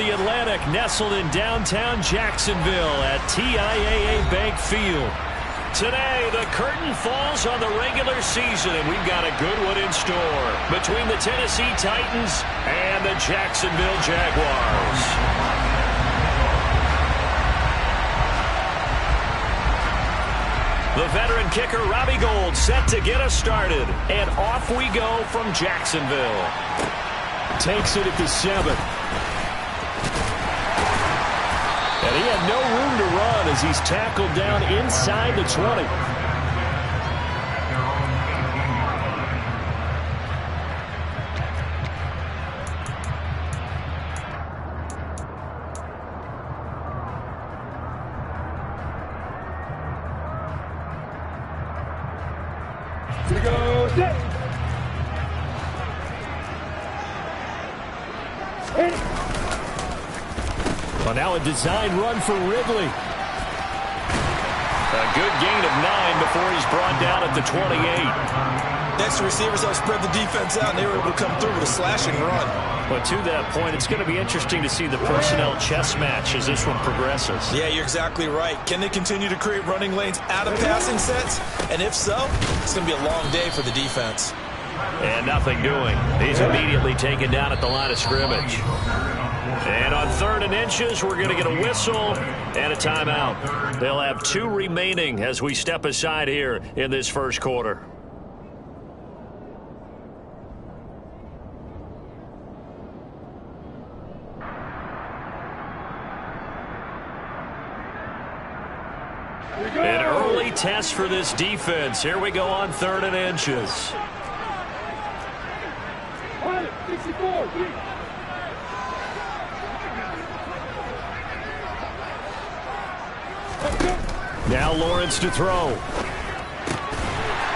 the Atlantic, nestled in downtown Jacksonville at TIAA Bank Field. Today, the curtain falls on the regular season, and we've got a good one in store between the Tennessee Titans and the Jacksonville Jaguars. The veteran kicker, Robbie Gould, set to get us started. And off we go from Jacksonville. Takes it at the 7. And he had no room to run as he's tackled down inside the 20. Here goes it. Well, now a design run for Ridley. A good gain of 9 before he's brought down at the 28. Next receivers helped spread the defense out, and they were able to come through with a slashing run. But to that point, it's going to be interesting to see the personnel chess match as this one progresses. Yeah, you're exactly right. Can they continue to create running lanes out of passing sets? And if so, it's going to be a long day for the defense. And nothing doing. He's immediately taken down at the line of scrimmage. And on 3rd and inches, we're going to get a whistle and a timeout. They'll have 2 remaining as we step aside here in this first quarter. An early test for this defense. Here we go on 3rd and inches. 64. Now Lawrence to throw.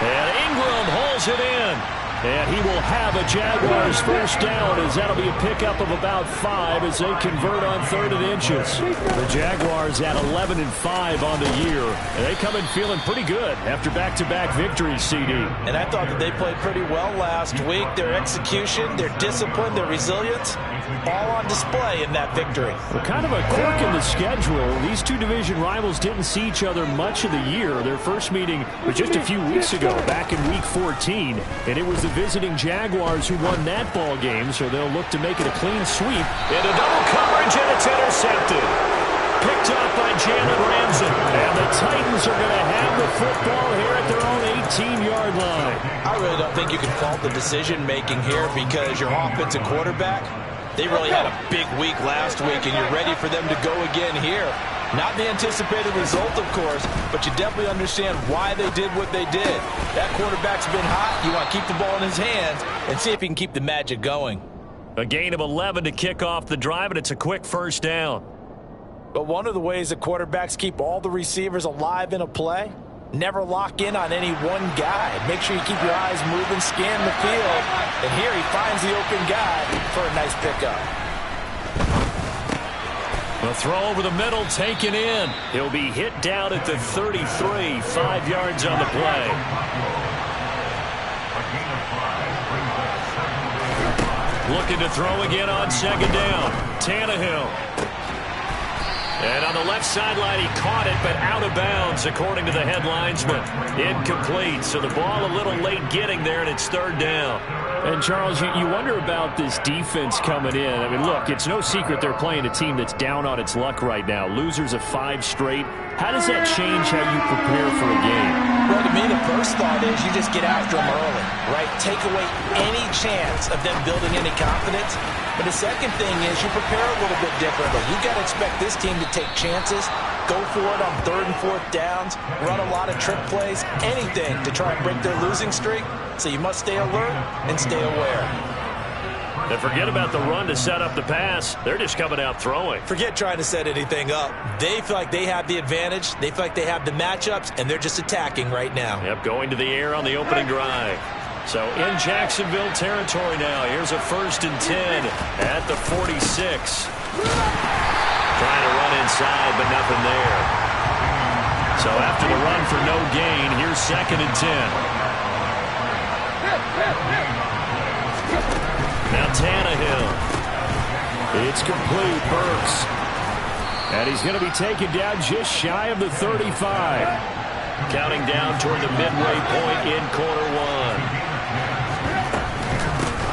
And Ingram holds it in. And he will have a Jaguars first down as that'll be a pickup of about 5 as they convert on 3rd and inches. The Jaguars at 11-5 on the year. And they come in feeling pretty good after back-to-back victories, CD. And I thought that they played pretty well last week. Their execution, their discipline, their resilience, all on display in that victory. Well, kind of a quirk in the schedule. These 2 division rivals didn't see each other much of the year. Their first meeting was just a few weeks ago, back in Week 14. And it was the visiting Jaguars who won that ball game, so they'll look to make it a clean sweep. Into double coverage, and it's intercepted. Picked up by Jalen Ramsey. And the Titans are going to have the football here at their own 18-yard line. I really don't think you can fault the decision-making here because your offensive quarterback, they really had a big week last week, and you're ready for them to go again here. Not the anticipated result, of course, but you definitely understand why they did what they did. That quarterback's been hot. You want to keep the ball in his hands and see if he can keep the magic going. A gain of 11 to kick off the drive, and it's a quick first down. But one of the ways that quarterbacks keep all the receivers alive in a play, never lock in on any one guy. Make sure you keep your eyes moving, scan the field, and here he finds the open guy for a nice pickup. The throw over the middle, taken in. He'll be hit down at the 33, 5 yards on the play. Looking to throw again on 2nd down. Tannehill. And on the left sideline, he caught it, but out of bounds, according to the head linesman. Incomplete, so the ball a little late getting there, and it's 3rd down. And, Charles, you wonder about this defense coming in. I mean, look, it's no secret they're playing a team that's down on its luck right now. Losers of 5 straight. How does that change how you prepare for a game? Well, to me, the first thought is you just get after them early, right? Take away any chance of them building any confidence. But the second thing is you prepare a little bit differently. You've got to expect this team to take chances, go for it on 3rd and 4th downs, run a lot of trick plays, anything to try and break their losing streak. So you must stay alert and stay aware. And forget about the run to set up the pass. They're just coming out throwing. Forget trying to set anything up. They feel like they have the advantage. They feel like they have the matchups, and they're just attacking right now. Yep, going to the air on the opening drive. So in Jacksonville territory now. Here's a 1st and 10 at the 46. Trying to run inside, but nothing there. So after the run for no gain, here's 2nd and 10. Now Tannehill. It's complete. Burks. And he's going to be taken down just shy of the 35. Counting down toward the midway point in quarter one.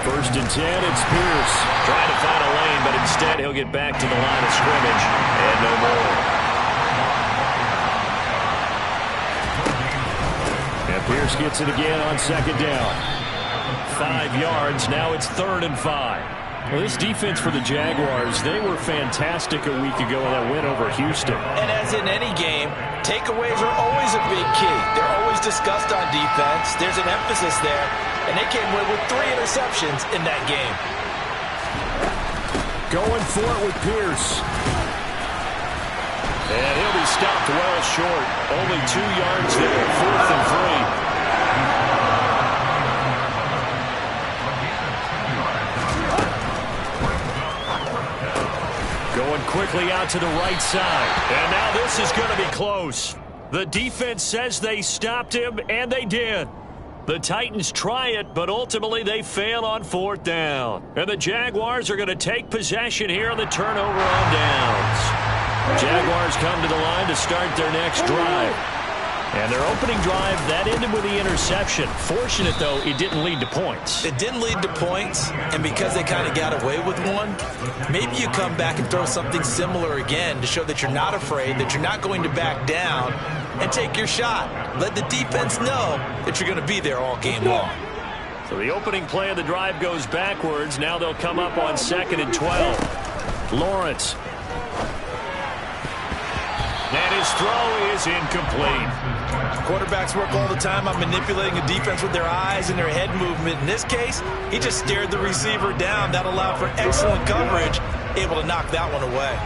First and 10, it's Pierce. Trying to find a lane, but instead he'll get back to the line of scrimmage and no more. And Pierce gets it again on second down. 5 yards. Now it's 3rd and 5. Well, this defense for the Jaguars, they were fantastic a week ago in that win over Houston. And as in any game, takeaways are always a big key. They're always discussed on defense. There's an emphasis there, and they came away with 3 interceptions in that game. Going for it with Pierce. And he'll be stopped well short. Only 2 yards there, 4th and 3. Going quickly out to the right side. And now this is going to be close. The defense says they stopped him, and they did. The Titans try it, but ultimately they fail on 4th down. And the Jaguars are going to take possession here on the turnover on downs. Jaguars come to the line to start their next drive. And their opening drive, that ended with the interception. Fortunate, though, it didn't lead to points. It didn't lead to points, and because they kind of got away with one, maybe you come back and throw something similar again to show that you're not afraid, that you're not going to back down, and take your shot. Let the defense know that you're going to be there all game long. So the opening play of the drive goes backwards. Now they'll come up on 2nd and 12. Lawrence. And his throw is incomplete. Quarterbacks work all the time on manipulating a defense with their eyes and their head movement. In this case, he just stared the receiver down. That allowed for excellent coverage, able to knock that one away.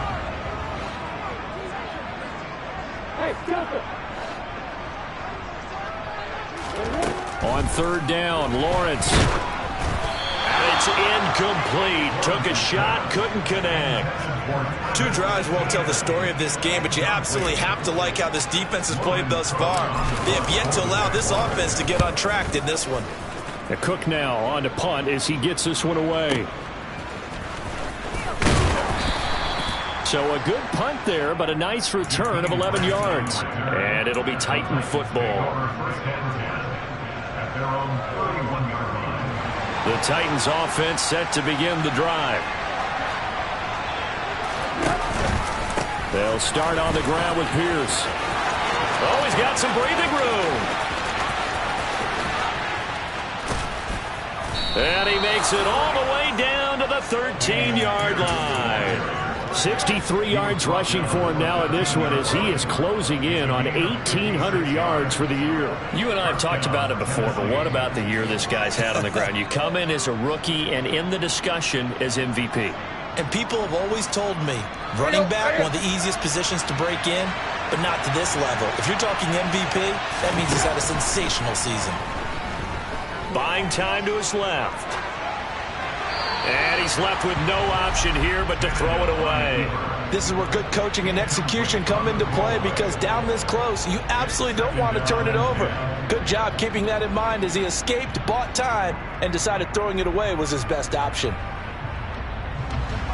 Hey, stop it. On 3rd down, Lawrence. And it's incomplete. Took a shot, couldn't connect. 2 drives won't tell the story of this game, but you absolutely have to like how this defense has played thus far. They have yet to allow this offense to get on track in this one. And Cook now on to punt as he gets this one away. So a good punt there, but a nice return of 11 yards. And it'll be Titan football. The Titans offense set to begin the drive. They'll start on the ground with Pierce. Oh, he's got some breathing room. And he makes it all the way down to the 13-yard line. 63 yards rushing for him now in this one as he is closing in on 1,800 yards for the year. You and I have talked about it before, but what about the year this guy's had on the ground? You come in as a rookie and in the discussion as MVP. And people have always told me, running back, one of the easiest positions to break in, but not to this level. If you're talking MVP, that means he's had a sensational season. Buying time to his left. And he's left with no option here but to throw it away. This is where good coaching and execution come into play, because down this close, you absolutely don't want to turn it over. Good job keeping that in mind as he escaped, bought time, and decided throwing it away was his best option.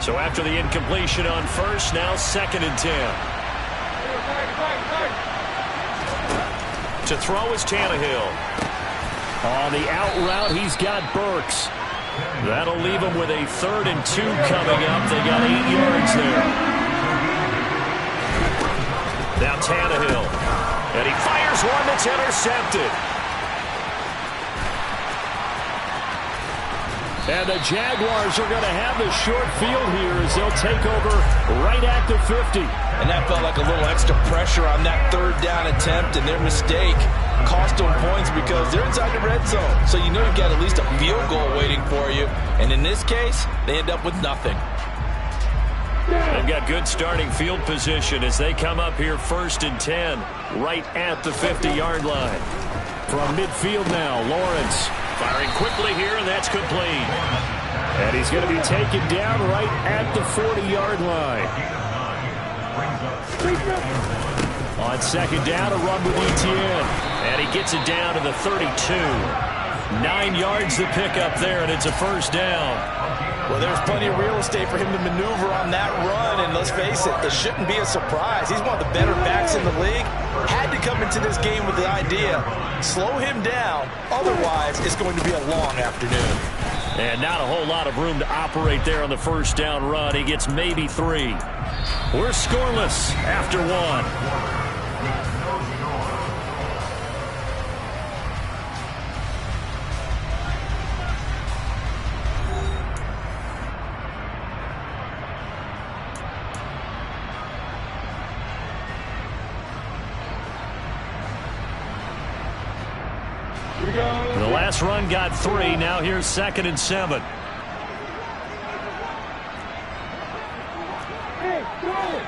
So after the incompletion on 1st, now 2nd and 10. To throw is Tannehill. On the out route, he's got Burks. That'll leave him with a 3rd and 2 coming up. They got 8 yards there. Now Tannehill. And he fires one that's intercepted. And the Jaguars are going to have the short field here as they'll take over right at the 50. And that felt like a little extra pressure on that 3rd down attempt, and their mistake cost them points because they're inside the red zone. So you know you've got at least a field goal waiting for you. And in this case, they end up with nothing. They've got good starting field position as they come up here 1st and 10 right at the 50-yard line. From midfield now, Lawrence. Firing quickly here, and that's complete. And he's going to be taken down right at the 40-yard line. On 2nd down, a run with Etienne. And he gets it down to the 32. 9 yards to pick up there, and it's a 1st down. Well, there's plenty of real estate for him to maneuver on that run, and let's face it, it shouldn't be a surprise. He's one of the better backs in the league. Had to come into this game with the idea, slow him down, otherwise it's going to be a long afternoon. And not a whole lot of room to operate there on the first down run. He gets maybe 3. We're scoreless after 1. The last run got 3. Now here's 2nd and 7. Hey, Charlie!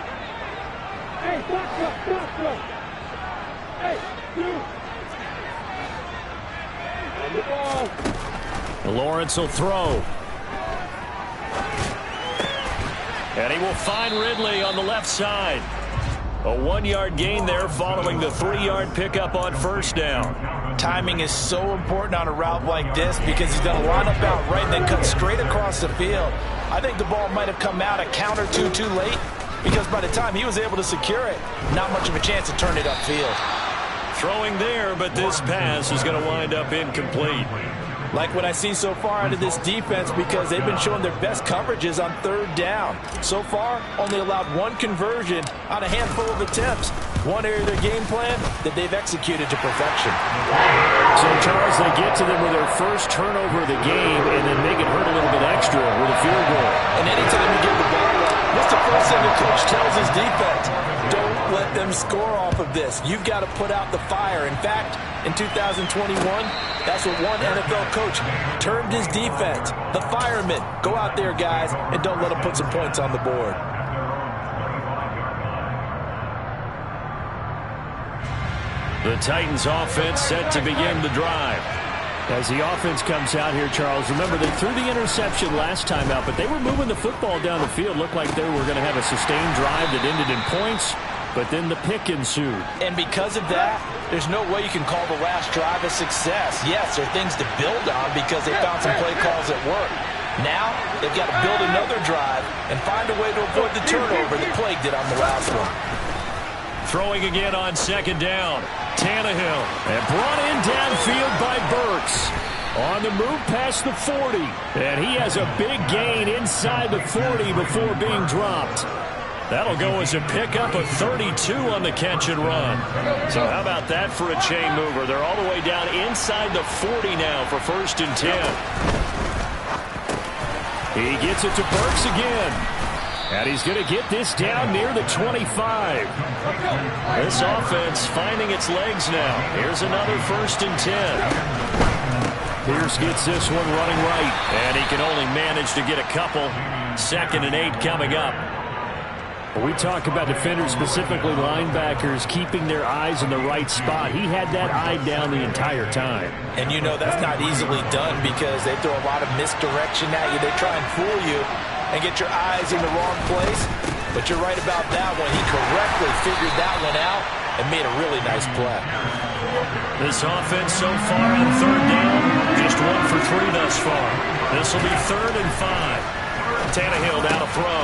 Hey, stop. Hey, you! On the ball. Lawrence will throw. And he will find Ridley on the left side. A 1-yard gain there following the 3-yard pickup on first down. Timing is so important on a route like this because he's going to line up out right and then cut straight across the field. I think the ball might have come out a count or two too late because by the time he was able to secure it, not much of a chance to turn it upfield. Throwing there, but this pass is going to wind up incomplete. Like what I see so far out of this defense because they've been showing their best coverages on 3rd down. So far, only allowed 1 conversion on a handful of attempts. One area of their game plan that they've executed to perfection. So, Charles, they get to them with their first turnover of the game and then make it hurt a little bit extra with a field goal. And anytime you give the ball up, what's the first thing the coach tells his defense? Don't let them score off of this. You've got to put out the fire. In fact, in 2021, that's what one NFL coach termed his defense. The firemen. Go out there, guys, and don't let them put some points on the board. The Titans offense set to begin the drive. As the offense comes out here, Charles, remember they threw the interception last time out, but they were moving the football down the field. Looked like they were going to have a sustained drive that ended in points, but then the pick ensued. And because of that, there's no way you can call the last drive a success. Yes, there are things to build on because they found some play calls that work. Now, they've got to build another drive and find a way to avoid the turnover that plagued it on the last one. Throwing again on 2nd down. Tannehill. And brought in downfield by Burks. On the move past the 40. And he has a big gain inside the 40 before being dropped. That'll go as a pickup of 32 on the catch and run. So how about that for a chain mover? They're all the way down inside the 40 now for 1st and 10. He gets it to Burks again. And he's going to get this down near the 25. This offense finding its legs now. Here's another 1st and 10. Pierce gets this one running right. And he can only manage to get a couple. 2nd and 8 coming up. We talk about defenders, specifically linebackers, keeping their eyes in the right spot. He had that eye down the entire time. And you know that's not easily done because they throw a lot of misdirection at you. They try and fool you and get your eyes in the wrong place. But you're right about that one. He correctly figured that one out and made a really nice play. This offense so far on 3rd down, just 1 for 3 thus far. This will be 3rd and 5. Tannehill down to throw.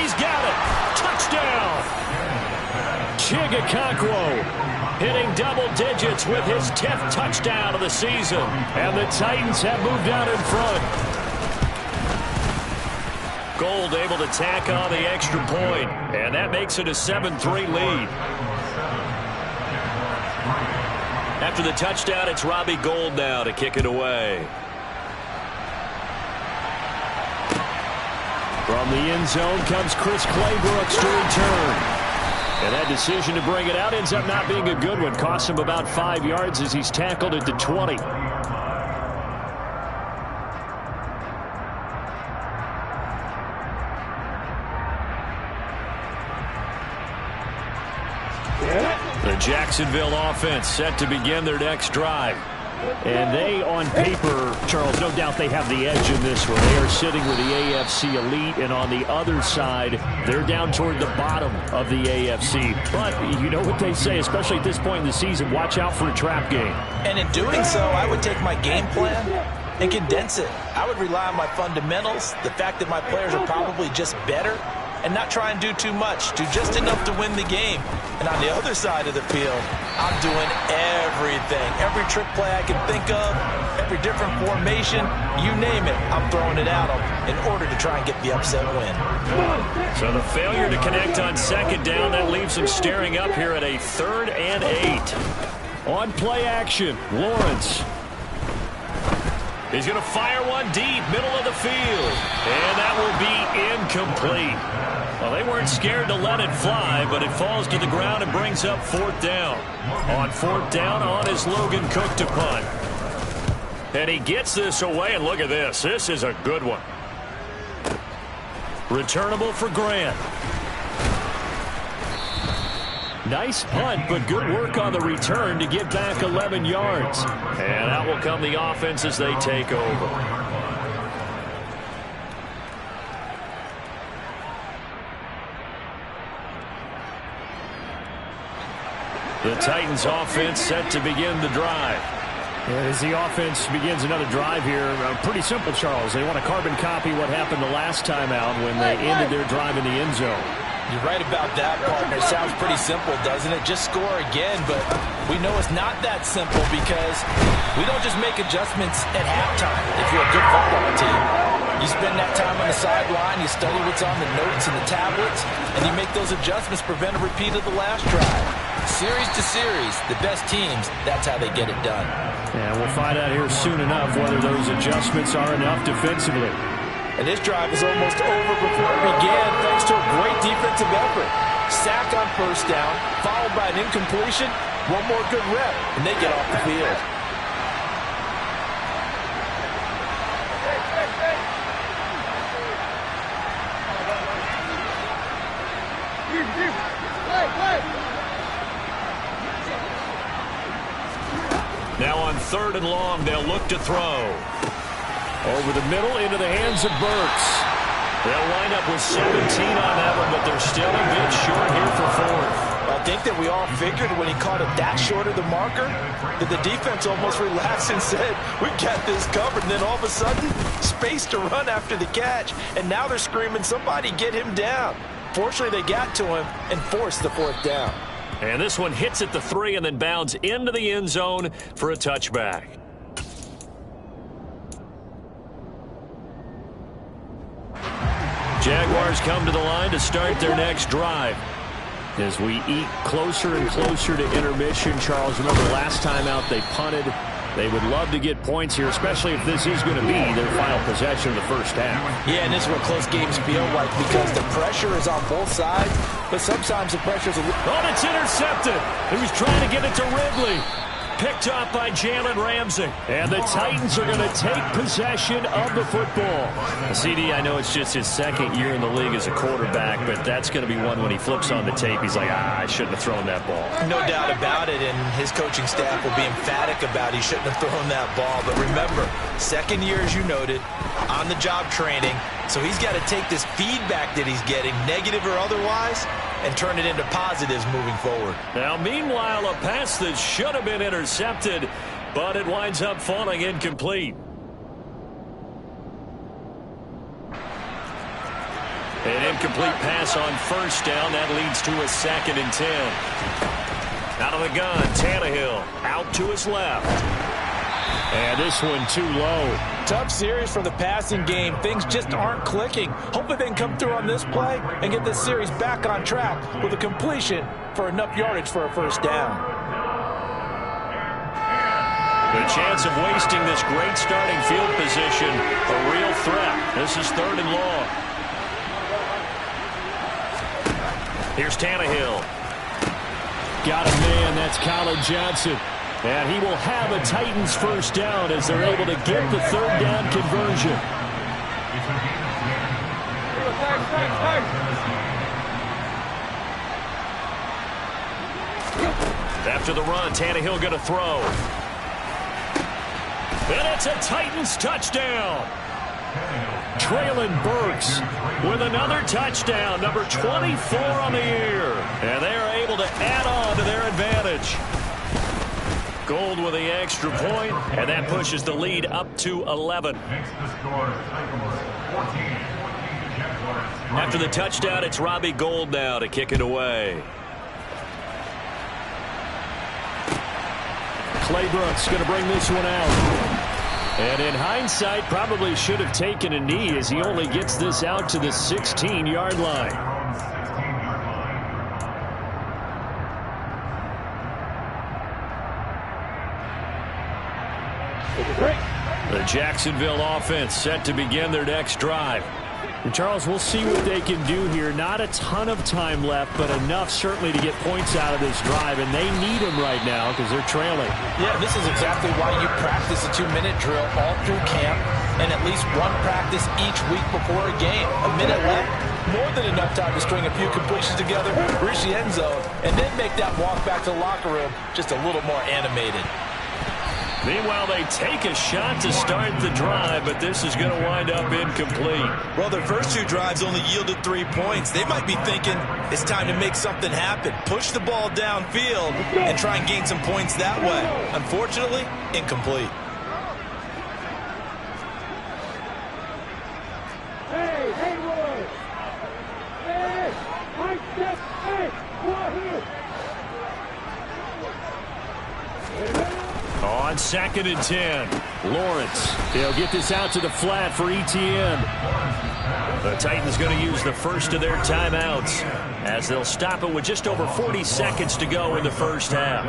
He's got it. Touchdown. Chigakonkwo hitting double digits with his 10th touchdown of the season. And the Titans have moved out in front. Gold able to tack on the extra point. And that makes it a 7-3 lead. After the touchdown, it's Robbie Gould now to kick it away. From the end zone comes Chris Claybrooks to return. And that decision to bring it out ends up not being a good one. Costs him about 5 yards as he's tackled at the 20. The Jacksonville offense set to begin their next drive. And they, on paper, Charles, no doubt they have the edge in this one. They are sitting with the AFC elite, and on the other side, they're down toward the bottom of the AFC. But you know what they say, especially at this point in the season, watch out for a trap game. And in doing so, I would take my game plan and condense it. I would rely on my fundamentals, the fact that my players are probably just better, and not try and do too much, do just enough to win the game. And on the other side of the field, I'm doing everything. Every trick play I can think of, every different formation, you name it, I'm throwing it at them in order to try and get the upset win. So the failure to connect on second down, that leaves them staring up here at a 3rd and 8. On play action, Lawrence. He's going to fire one deep, middle of the field. And that will be incomplete. Well, they weren't scared to let it fly, but it falls to the ground and brings up 4th down. On 4th down, on is Logan Cook to punt. And he gets this away, and look at this. This is a good one. Returnable for Grant. Nice punt, but good work on the return to get back 11 yards. And out will come the offense as they take over. The Titans offense set to begin the drive. As the offense begins another drive here, pretty simple, Charles. They want to carbon copy what happened the last time out when they ended their drive in the end zone. You're right about that, partner. Sounds pretty simple, doesn't it? Just score again, but we know it's not that simple because we don't just make adjustments at halftime if you're a good football team. You spend that time on the sideline, you study what's on the notes and the tablets, and you make those adjustments to prevent a repeat of the last drive. Series to series, the best teams, that's how they get it done. And we'll find out here soon enough whether those adjustments are enough defensively. And this drive is almost over before it began thanks to a great defensive effort. Sack on 1st down, followed by an incompletion, one more good rep, and they get off the field. Now on 3rd and long, they'll look to throw. Over the middle into the hands of Burks. They'll wind up with 17 on that one, but they're still a bit short here for 4th. I think that we all figured when he caught it that short of the marker that the defense almost relaxed and said, we got this covered. And then all of a sudden, space to run after the catch. And now they're screaming, somebody get him down. Fortunately, they got to him and forced the 4th down. And this one hits at the 3 and then bounds into the end zone for a touchback. Jaguars come to the line to start their next drive. As we eat closer and closer to intermission, Charles, remember last time out they punted. They would love to get points here, especially if this is going to be their final possession of the first half. Yeah, and this is what close games feel like because the pressure is on both sides, but sometimes the pressure is a little... Oh, it's intercepted. He was trying to get it to Ridley. Picked up by Jalen Ramsey. And the Titans are going to take possession of the football. CD, I know it's just his 2nd year in the league as a quarterback, but that's going to be one when he flips on the tape. He's like, I shouldn't have thrown that ball. No doubt about it, and his coaching staff will be emphatic about he shouldn't have thrown that ball. But remember, 2nd year, as you noted, on-the-job training, so he's got to take this feedback that he's getting, negative or otherwise, and turn it into positives moving forward. Now, meanwhile, a pass that should have been intercepted, but it winds up falling incomplete. An incomplete pass on 1st down. That leads to a 2nd and 10. Out of the gun, Tannehill out to his left. And this one too low. Tough series for the passing game. Things just aren't clicking. Hopefully they can come through on this play and get this series back on track with a completion for enough yardage for a 1st down. The chance of wasting this great starting field position, a real threat. This is 3rd and long. Here's Tannehill. Got a man, that's Colin Johnson. And he will have a Titans 1st down as they're able to get the 3rd down conversion. After the run, Tannehill going to throw. And it's a Titans touchdown. Traylon Burks with another touchdown, number 24 on the year. And they are able to add on to their advantage. Gold with the extra point, and that pushes the lead up to 11. After the touchdown, it's Robbie Gould now to kick it away. Claybrook's going to bring this one out. And in hindsight, probably should have taken a knee as he only gets this out to the 16-yard line. The Jacksonville offense set to begin their next drive. And Charles, we'll see what they can do here. Not a ton of time left, but enough certainly to get points out of this drive, and they need them right now because they're trailing. Yeah, this is exactly why you practice a 2-minute drill all through camp and at least one practice each week before a game. A minute left, more than enough time to string a few completions together, reach the end zone, and then make that walk back to the locker room just a little more animated. Meanwhile, they take a shot to start the drive, but this is going to wind up incomplete. Well, their first 2 drives only yielded 3 points. They might be thinking it's time to make something happen. Push the ball downfield and try and gain some points that way. Unfortunately, incomplete. Hey, Haywood! Hey, Mike, step, hey, Wahoo! On 2nd and 10, Lawrence. He'll get this out to the flat for Etienne. The Titans going to use the first of their timeouts as they'll stop it with just over 40 seconds to go in the first half.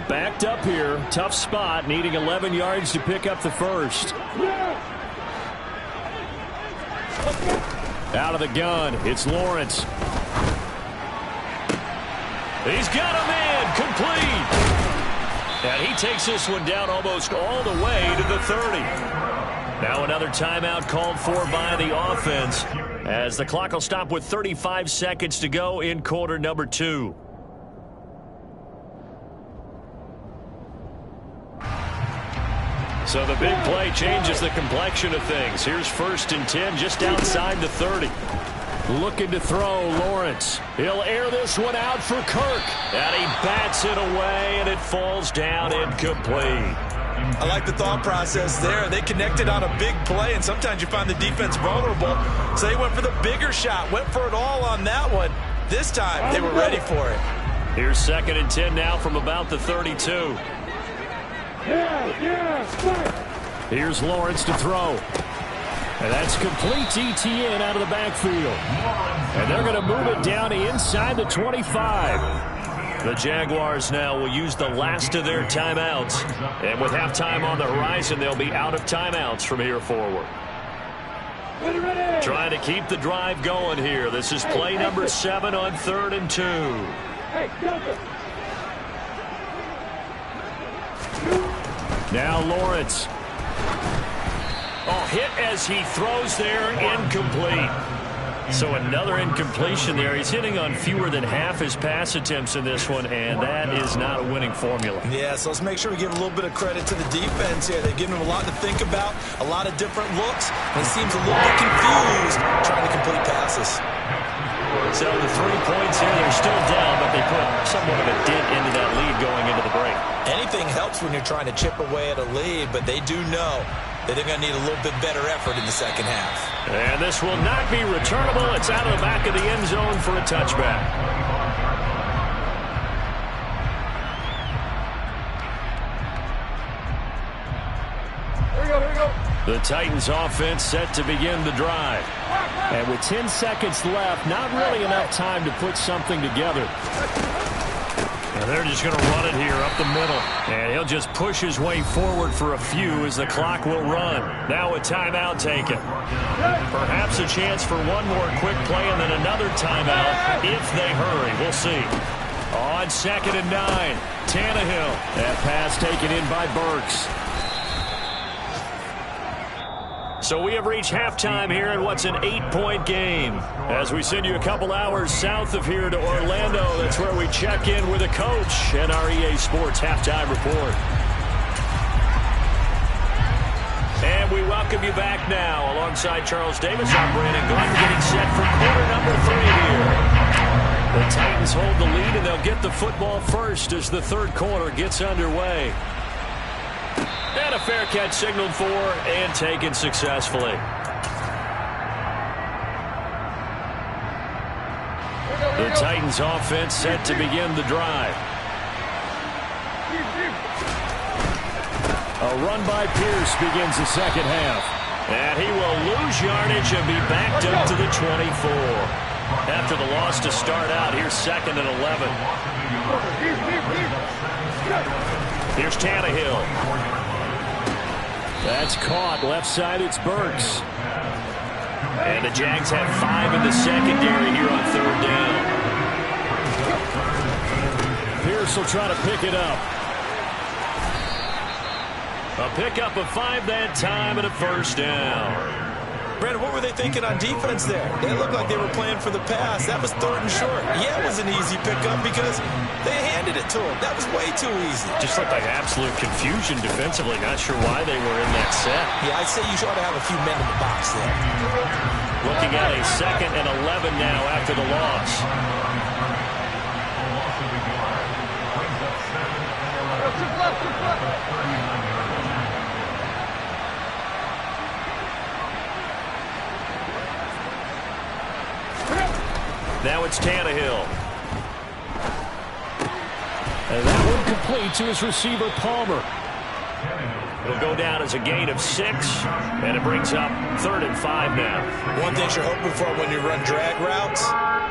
Backed up here, tough spot, needing 11 yards to pick up the first. Out of the gun, it's Lawrence. He's got a man, complete. And he takes this one down almost all the way to the 30. Now another timeout called for by the offense as the clock will stop with 35 seconds to go in quarter number 2. So the big play changes the complexion of things. Here's 1st and 10 just outside the 30. Looking to throw, Lawrence. He'll air this one out for Kirk. And he bats it away, and it falls down incomplete. I like the thought process there. They connected on a big play, and sometimes you find the defense vulnerable. So they went for the bigger shot, went for it all on that one. This time, they were ready for it. Here's 2nd and 10 now from about the 32. Here's Lawrence to throw. And that's complete to Etienne out of the backfield. And they're going to move it down inside the 25. The Jaguars now will use the last of their timeouts. And with halftime on the horizon, they'll be out of timeouts from here forward. Trying to keep the drive going here. This is play number 7 on 3rd and 2. Now Lawrence. Oh, hit as he throws there, incomplete. So another incompletion there. He's hitting on fewer than half his pass attempts in this one, and that is not a winning formula. Yeah, so let's make sure we give a little bit of credit to the defense here. They've given him a lot to think about, a lot of different looks, and he seems a little bit confused trying to complete passes. So the 3 points here, they're still down, but they put somewhat of a dent into that lead going into the break. Anything helps when you're trying to chip away at a lead, but they do know that they're going to need a little bit better effort in the second half. And this will not be returnable. It's out of the back of the end zone for a touchback. Here we go. The Titans offense set to begin the drive. And with 10 seconds left, not really enough time to put something together. And they're just going to run it here up the middle. And he'll just push his way forward for a few as the clock will run. Now a timeout taken. Perhaps a chance for one more quick play and then another timeout if they hurry. We'll see. On 2nd and 9, Tannehill. That pass taken in by Burks. So we have reached halftime here in what's an 8-point game. As we send you a couple hours south of here to Orlando, that's where we check in with a coach and our EA Sports halftime report. And we welcome welcome you back now. Alongside Charles Davis, I'm Brandon Gaudin, getting set for quarter number 3 here. The Titans hold the lead, and they'll get the football first as the third quarter gets underway. And a fair catch signaled for and taken successfully. The Titans offense set to begin the drive. A run by Pierce begins the second half. And he will lose yardage and be backed up to the 24. After the loss to start out, here's 2nd and 11. Here's Tannehill. That's caught. Left side, it's Burks. And the Jags have 5 in the secondary here on 3rd down. Pierce will try to pick it up. A pickup of 5 that time and a first down. Brandon, what were they thinking on defense there? They looked like they were playing for the pass. That was 3rd and short. Yeah, it was an easy pickup because they handed it to him. That was way too easy. Just looked like absolute confusion defensively. Not sure why they were in that set. Yeah, I'd say you ought to have a few men in the box there. Looking at a 2nd and 11 now after the loss. Now it's Tannehill. And that one complete to his receiver, Palmer. It'll go down as a gain of 6, and it brings up 3rd and 5 now. One thing you're hoping for when you run drag routes,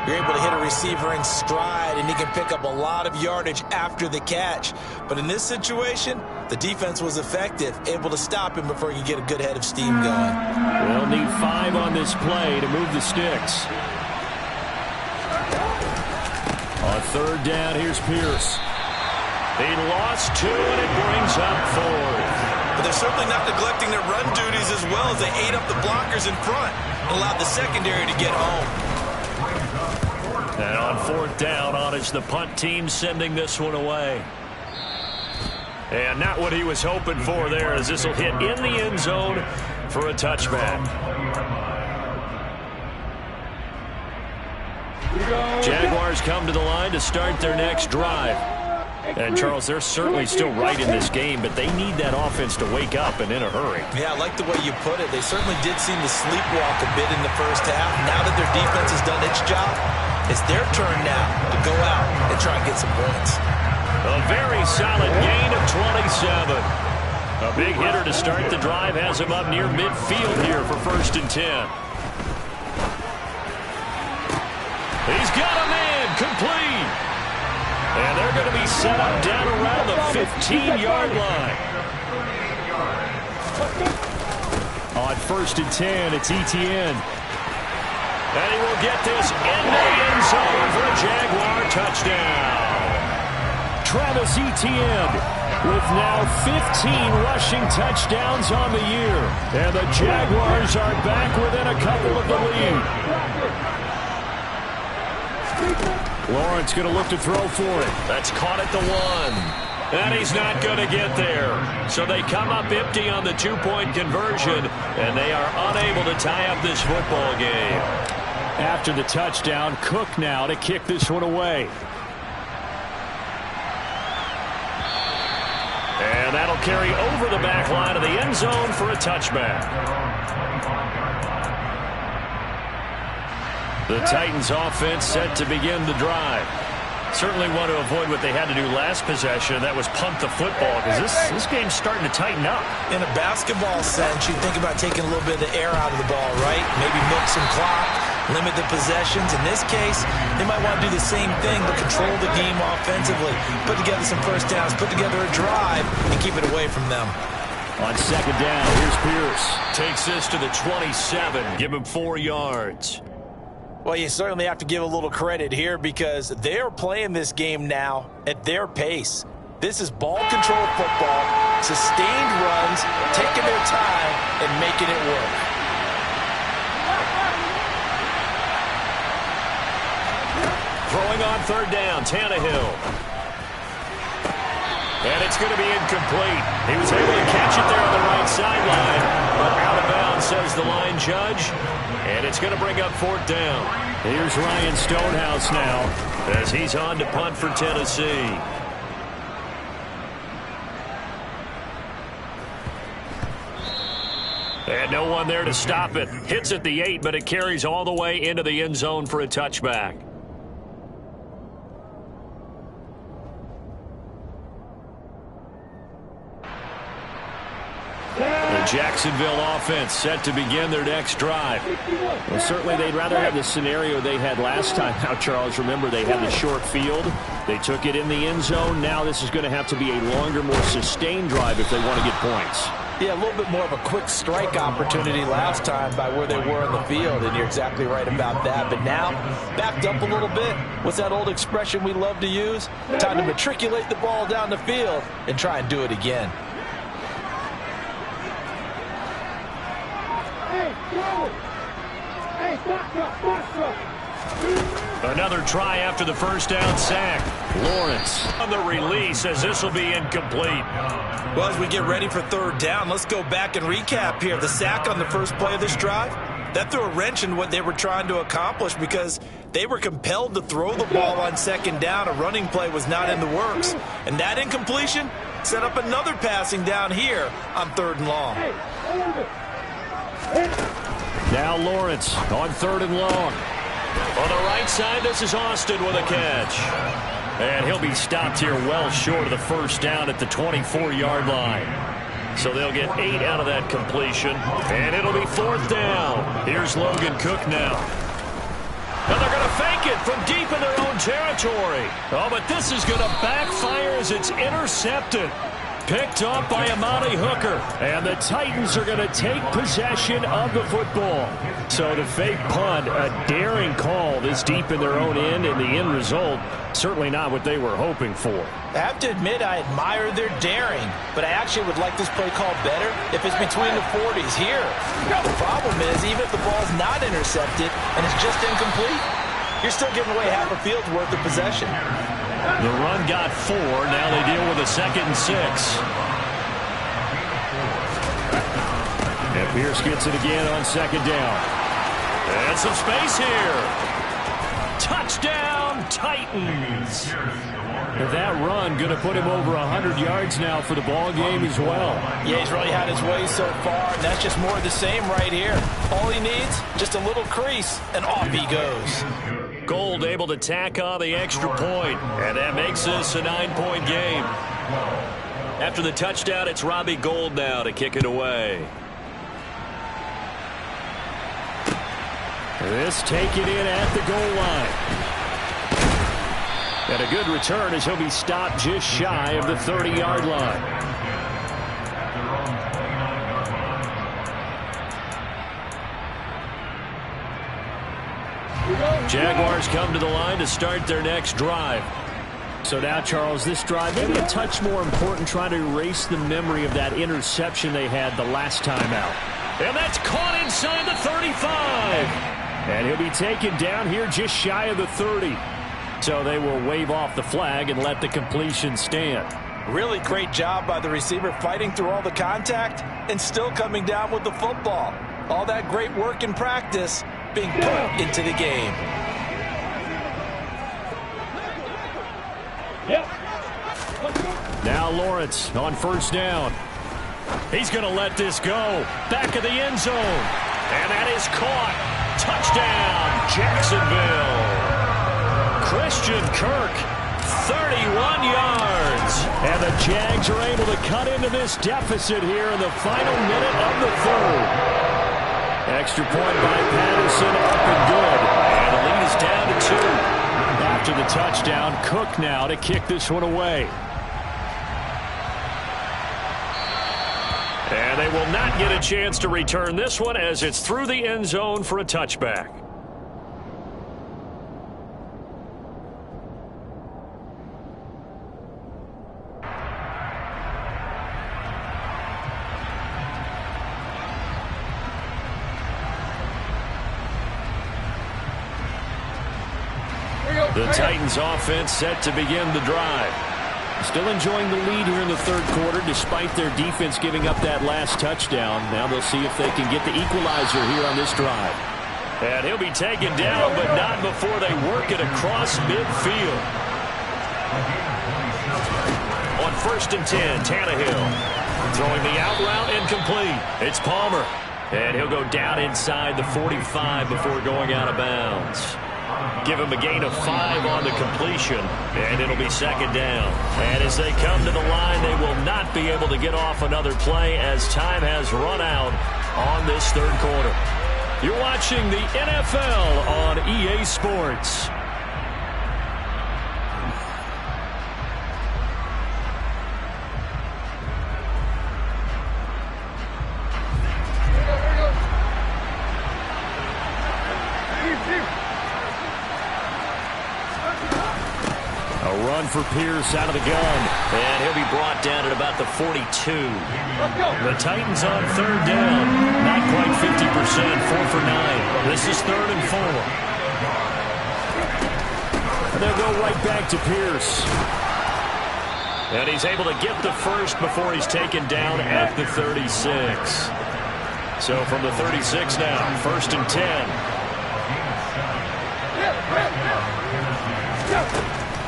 you're able to hit a receiver in stride, and he can pick up a lot of yardage after the catch. But in this situation, the defense was effective, able to stop him before he could get a good head of steam going. They'll need 5 on this play to move the sticks. On 3rd down, here's Pierce. He lost 2, and it brings up 4th. But they're certainly not neglecting their run duties as well as they ate up the blockers in front and allowed the secondary to get home. And on 4th down, on is the punt team sending this one away. And not what he was hoping for there, as this will hit in the end zone for a touchback. Jaguars come to the line to start their next drive. And, Charles, they're certainly still right in this game, but they need that offense to wake up and in a hurry. Yeah, I like the way you put it. They certainly did seem to sleepwalk a bit in the first half. Now that their defense has done its job, it's their turn now to go out and try and get some points. A very solid gain of 27. A big hitter to start the drive has him up near midfield here for 1st and 10. He's got a man complete. And they're going to be set up down around the 15-yard line. On 1st and 10, it's Etienne. And he will get this into the end zone for a Jaguar touchdown. Travis Etienne with now 15 rushing touchdowns on the year. And the Jaguars are back within a couple of the lead. Lawrence going to look to throw for it. That's caught at the 1. And he's not going to get there. So they come up empty on the 2-point conversion, and they are unable to tie up this football game. After the touchdown, Cook now to kick this one away. And that'll carry over the back line of the end zone for a touchback. The Titans offense set to begin the drive. Certainly want to avoid what they had to do last possession. That was punt the football, because this game's starting to tighten up. In a basketball sense, you think about taking a little bit of the air out of the ball, right? Maybe milk some clock, limit the possessions. In this case, they might want to do the same thing, but control the game offensively. Put together some first downs, put together a drive, and keep it away from them. On 2nd down, here's Pierce. Takes this to the 27. Give him 4 yards. Well, you certainly have to give a little credit here because they're playing this game now at their pace. This is ball control football, sustained runs, taking their time and making it work. Throwing on 3rd down, Tannehill. And it's going to be incomplete. He was able to catch it there on the right sideline, but out of judge, and it's going to bring up 4th down. Here's Ryan Stonehouse now as he's on to punt for Tennessee. And no one there to stop it. Hits at the 8, but it carries all the way into the end zone for a touchback. The Jacksonville offense set to begin their next drive. Well, certainly they'd rather have the scenario they had last time. Now, Charles, remember they had the short field. They took it in the end zone. Now this is going to have to be a longer, more sustained drive if they want to get points. Yeah, a little bit more of a quick strike opportunity last time by where they were in the field, and you're exactly right about that. But now, backed up a little bit. What's that old expression we love to use? Time to matriculate the ball down the field and try and do it again. Another try after the first down sack. Lawrence On the release, as this will be incomplete. Well, as we get ready for 3rd down, let's go back and recap here. The sack on the first play of this drive, that threw a wrench in what they were trying to accomplish because they were compelled to throw the ball on 2nd down. A running play was not in the works. And that incompletion set up another passing down here on 3rd and long. Now Lawrence on 3rd and long. On the right side, this is Austin with a catch. And he'll be stopped here well short of the first down at the 24-yard line. So they'll get 8 out of that completion. And it'll be 4th down. Here's Logan Cook now. And they're going to fake it from deep in their own territory. Oh, but this is going to backfire as it's intercepted. Picked off by Amani Hooker. And the Titans are going to take possession of the football. So the fake punt, a daring call this deep in their own end, and the end result, certainly not what they were hoping for. I have to admit I admire their daring, but I actually would like this play called better if it's between the 40s here. The problem is, even if the ball's not intercepted and it's just incomplete, you're still giving away half a field's worth of possession. The run got 4. Now they deal with a 2nd and 6. And Pierce gets it again on 2nd down. And some space here. Touchdown, Titans. That run going to put him over 100 yards now for the ball game as well. Yeah, he's really had his way so far, and that's just more of the same right here. All he needs, just a little crease, and off he goes. Gold able to tack on the extra point, and that makes this a 9-point game. After the touchdown, it's Robbie Gould now to kick it away. This taken in at the goal line. And a good return as he'll be stopped just shy of the 30-yard line. Jaguars come to the line to start their next drive. So now, Charles, this drive maybe a touch more important, trying to erase the memory of that interception they had the last time out. And that's caught inside the 35. And he'll be taken down here just shy of the 30. So they will wave off the flag and let the completion stand. Really great job by the receiver fighting through all the contact and still coming down with the football. All that great work in practice being put into the game. Now Lawrence on first down. He's going to let this go. Back of the end zone. And that is caught. Touchdown, Jacksonville. Christian Kirk, 31 yards. And the Jags are able to cut into this deficit here in the final minute of the third. Extra point by Patterson, up and good. And the lead is down to 2. After the touchdown, Cook now to kick this one away. And they will not get a chance to return this one as it's through the end zone for a touchback. The Titans offense set to begin the drive. Still enjoying the lead here in the third quarter despite their defense giving up that last touchdown. Now they'll see if they can get the equalizer here on this drive. And he'll be taken down, but not before they work it across midfield. On 1st and 10, Tannehill throwing the out route incomplete. It's Palmer. And he'll go down inside the 45 before going out of bounds. Give him a gain of 5 on the completion, and it'll be 2nd down. And as they come to the line, they will not be able to get off another play as time has run out on this third quarter. You're watching the NFL on EA Sports. For Pierce out of the gun, and he'll be brought down at about the 42. The Titans on 3rd down, not quite 50%, 4 for 9. This is 3rd and 4. And they'll go right back to Pierce. And he's able to get the first before he's taken down at the 36. So from the 36 now, 1st and 10.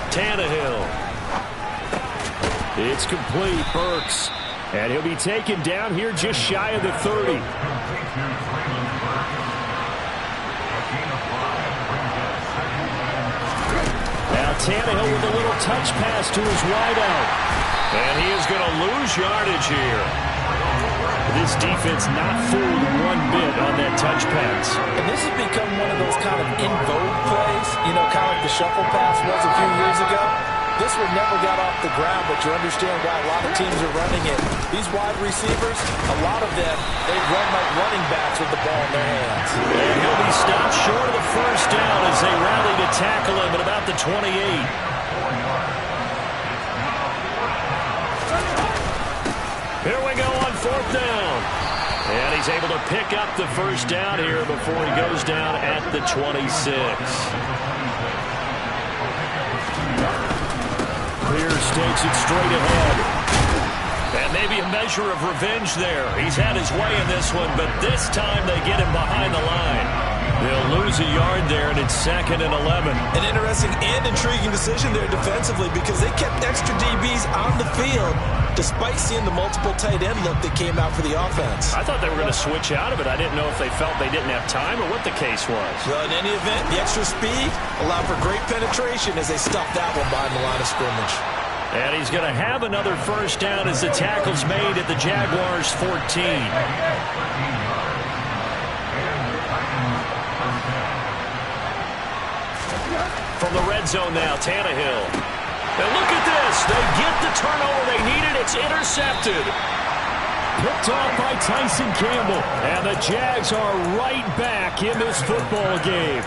Tannehill. It's complete. Burks. And he'll be taken down here just shy of the 30. Now Tannehill with a little touch pass to his wideout. And he is going to lose yardage here. This defense not fooled one bit on that touch pass. And this has become one of those kind of in vogue plays, you know, kind of like the shuffle pass was a few years ago. This one never got off the ground, but you understand why a lot of teams are running it. These wide receivers, a lot of them, they run like running backs with the ball in their hands. And he'll be stopped short of the first down as they rally to tackle him at about the 28. Here we go on 4th down. And he's able to pick up the first down here before he goes down at the 26. Pierce takes it straight ahead. And maybe a measure of revenge there. He's had his way in this one, but this time they get him behind the line. They'll lose a yard there, and it's 2nd and 11. An interesting and intriguing decision there defensively because they kept extra DBs on the field despite seeing the multiple tight end look that came out for the offense. I thought they were going to switch out of it. I didn't know if they felt they didn't have time or what the case was. Well, in any event, the extra speed allowed for great penetration as they stuffed that one behind the line of scrimmage. And he's going to have another first down as the tackle's made at the Jaguars' 14. From the red zone now, Tannehill. And look at this. They get the turnover they needed. It's intercepted. Picked off by Tyson Campbell. And the Jags are right back in this football game.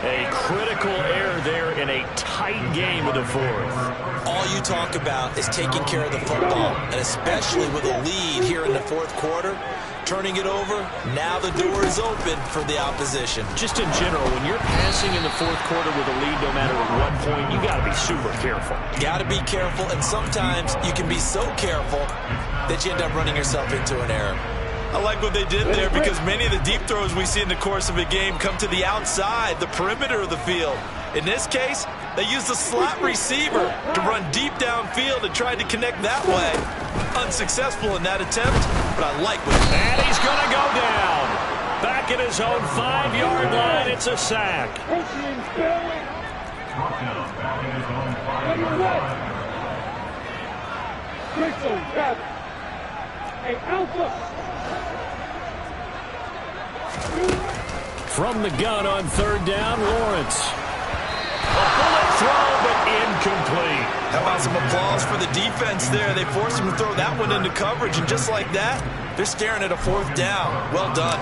A critical error there in a tight game of the 4th. All you talk about is taking care of the football, and especially with a lead here in the 4th quarter, turning it over, now the door is open for the opposition. Just in general, when you're passing in the 4th quarter with a lead, no matter at what point, you got to be super careful. Got to be careful, and sometimes you can be so careful that you end up running yourself into an error. I like what they did there because many of the deep throws we see in the course of a game come to the outside, the perimeter of the field. In this case, they used the slot receiver to run deep downfield and tried to connect that way. Unsuccessful in that attempt, but I like what he did. And he's going to go down. Back at his own 5-yard line, it's a sack. From the gun on 3rd down, Lawrence. A bullet throw, but incomplete. How about some applause for the defense there? They forced him to throw that one into coverage, and just like that, they're staring at a 4th down. Well done.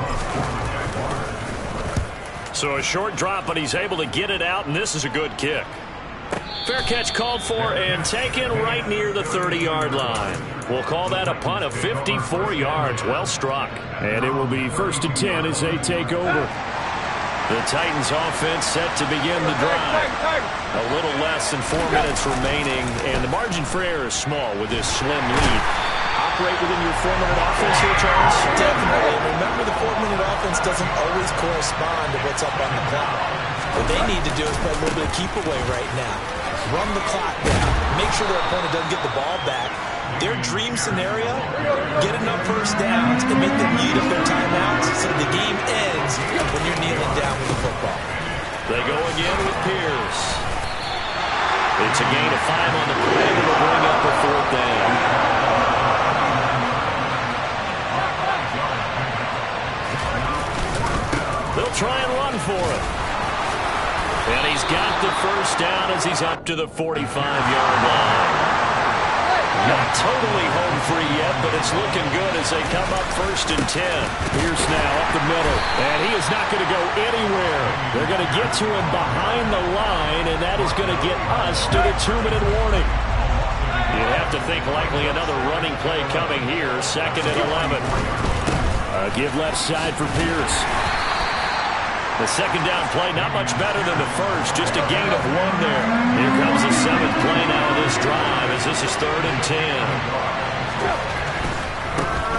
So a short drop, but he's able to get it out, and this is a good kick. Fair catch called for and taken right near the 30-yard line. We'll call that a punt of 54 yards. Well struck. And it will be 1st and 10 as they take over. The Titans offense set to begin the drive. A little less than 4 minutes remaining, and the margin for error is small with this slim lead. Operate within your 4-minute offense here, Charles? Definitely. Remember, the 4-minute offense doesn't always correspond to what's up on the clock. What they need to do is play a little bit of keep away right now. Run the clock down. Make sure their opponent doesn't get the ball back. Their dream scenario, get enough first downs and make them eat up their timeouts so the game ends when you're kneeling down with the football. They go again with Pierce. It's a gain of 5 on the play that will bring up a 4th down. They'll try and run for it. And he's got the first down as he's up to the 45-yard line. Not totally home free yet, but it's looking good as they come up 1st and 10. Pierce now up the middle, and he is not going to go anywhere. They're going to get to him behind the line, and that is going to get us to the 2-minute warning. You have to think likely another running play coming here, 2nd and 11. Give left side for Pierce. The 2nd down play, not much better than the first, just a gain of 1 there. Here comes the 7th play now of this drive as this is 3rd and 10.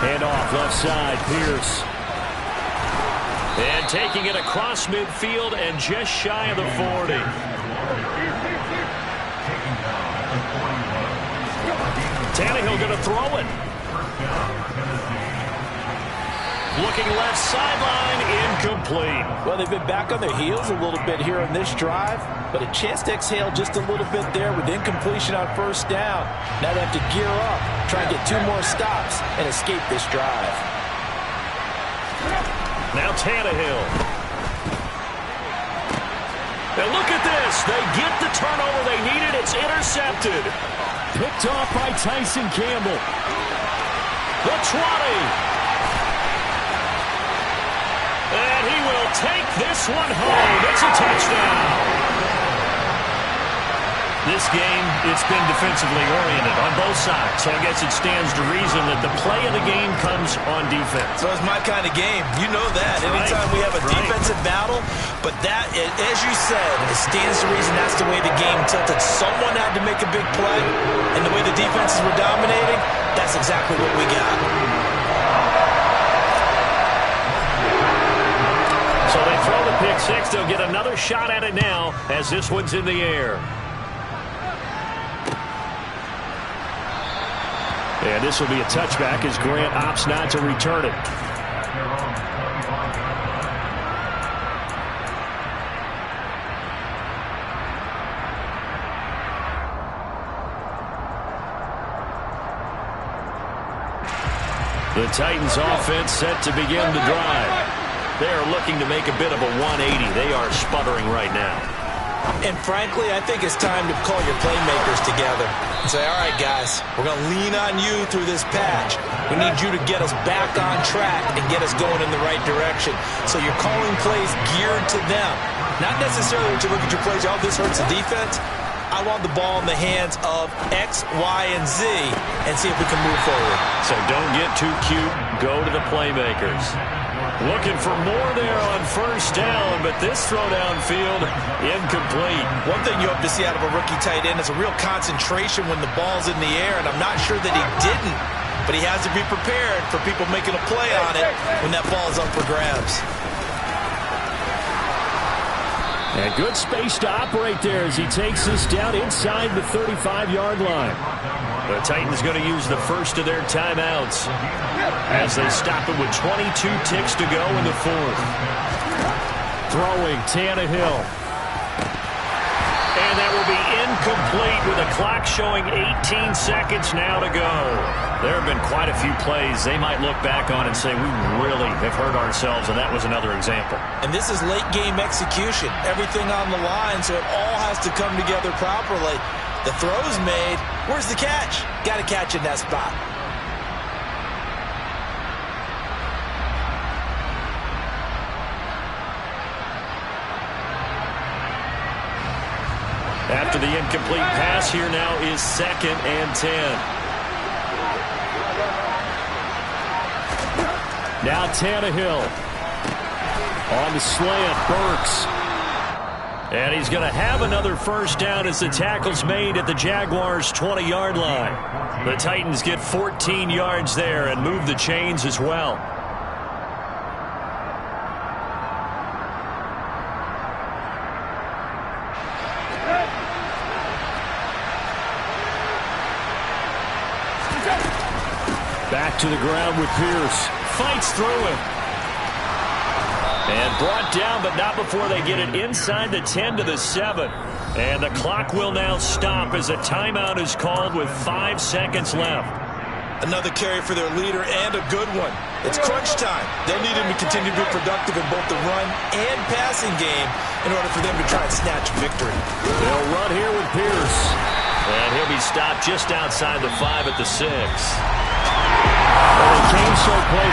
Hand off left side, Pierce. And taking it across midfield and just shy of the 40. Tannehill going to throw it. Looking left sideline, incomplete. Well, they've been back on their heels a little bit here on this drive, but a chance to exhale just a little bit there with incompletion on 1st down. Now they have to gear up, try and get 2 more stops, and escape this drive. Now Tannehill. And look at this. They get the turnover they needed. It's intercepted. Picked off by Tyson Campbell. The 20. And he will take this one home. It's a touchdown. This game, it's been defensively oriented on both sides, so I guess it stands to reason that the play of the game comes on defense. So it's my kind of game. You know that. Anytime we have a defensive battle, but that, as you said, it stands to reason that's the way the game tilted. Someone had to make a big play, and the way the defenses were dominating, that's exactly what we got. So they throw the pick 6. They'll get another shot at it now as this one's in the air. And this will be a touchback as Grant opts not to return it. The Titans offense set to begin the drive. They are looking to make a bit of a 180. They are sputtering right now. And frankly, I think it's time to call your playmakers together and say, all right, guys, we're going to lean on you through this patch. We need you to get us back on track and get us going in the right direction. So you're calling plays geared to them. Not necessarily when you look at your plays, oh, this hurts the defense. I want the ball in the hands of X, Y, and Z and see if we can move forward. So don't get too cute. Go to the playmakers. Looking for more there on 1st down, but this throw downfield, incomplete. One thing you hope to see out of a rookie tight end is a real concentration when the ball's in the air, and I'm not sure that he didn't, but he has to be prepared for people making a play on it when that ball's up for grabs. And good space to operate there as he takes this down inside the 35-yard line. The Titans going to use the first of their timeouts as they stop it with 22 ticks to go in the 4th. Throwing Tannehill. And that will be incomplete with a clock showing 18 seconds now to go. There have been quite a few plays they might look back on and say, we really have hurt ourselves, and that was another example. And this is late game execution. Everything on the line, so it all has to come together properly. The throw's made. Where's the catch? Got to catch in that spot. After the incomplete pass, here now is 2nd and 10. Now Tannehill. On the slant, Burks. And he's going to have another first down as the tackle's made at the Jaguars' 20-yard line. The Titans get 14 yards there and move the chains as well. Back to the ground with Pierce. Fights through it. And brought down, but not before they get it inside the 10 to the 7. And the clock will now stop as a timeout is called with 5 seconds left. Another carry for their leader and a good one. It's crunch time. They'll need him to continue to be productive in both the run and passing game in order for them to try and snatch victory. They'll run here with Pierce. And he'll be stopped just outside the 5 at the 6. Well, they came so close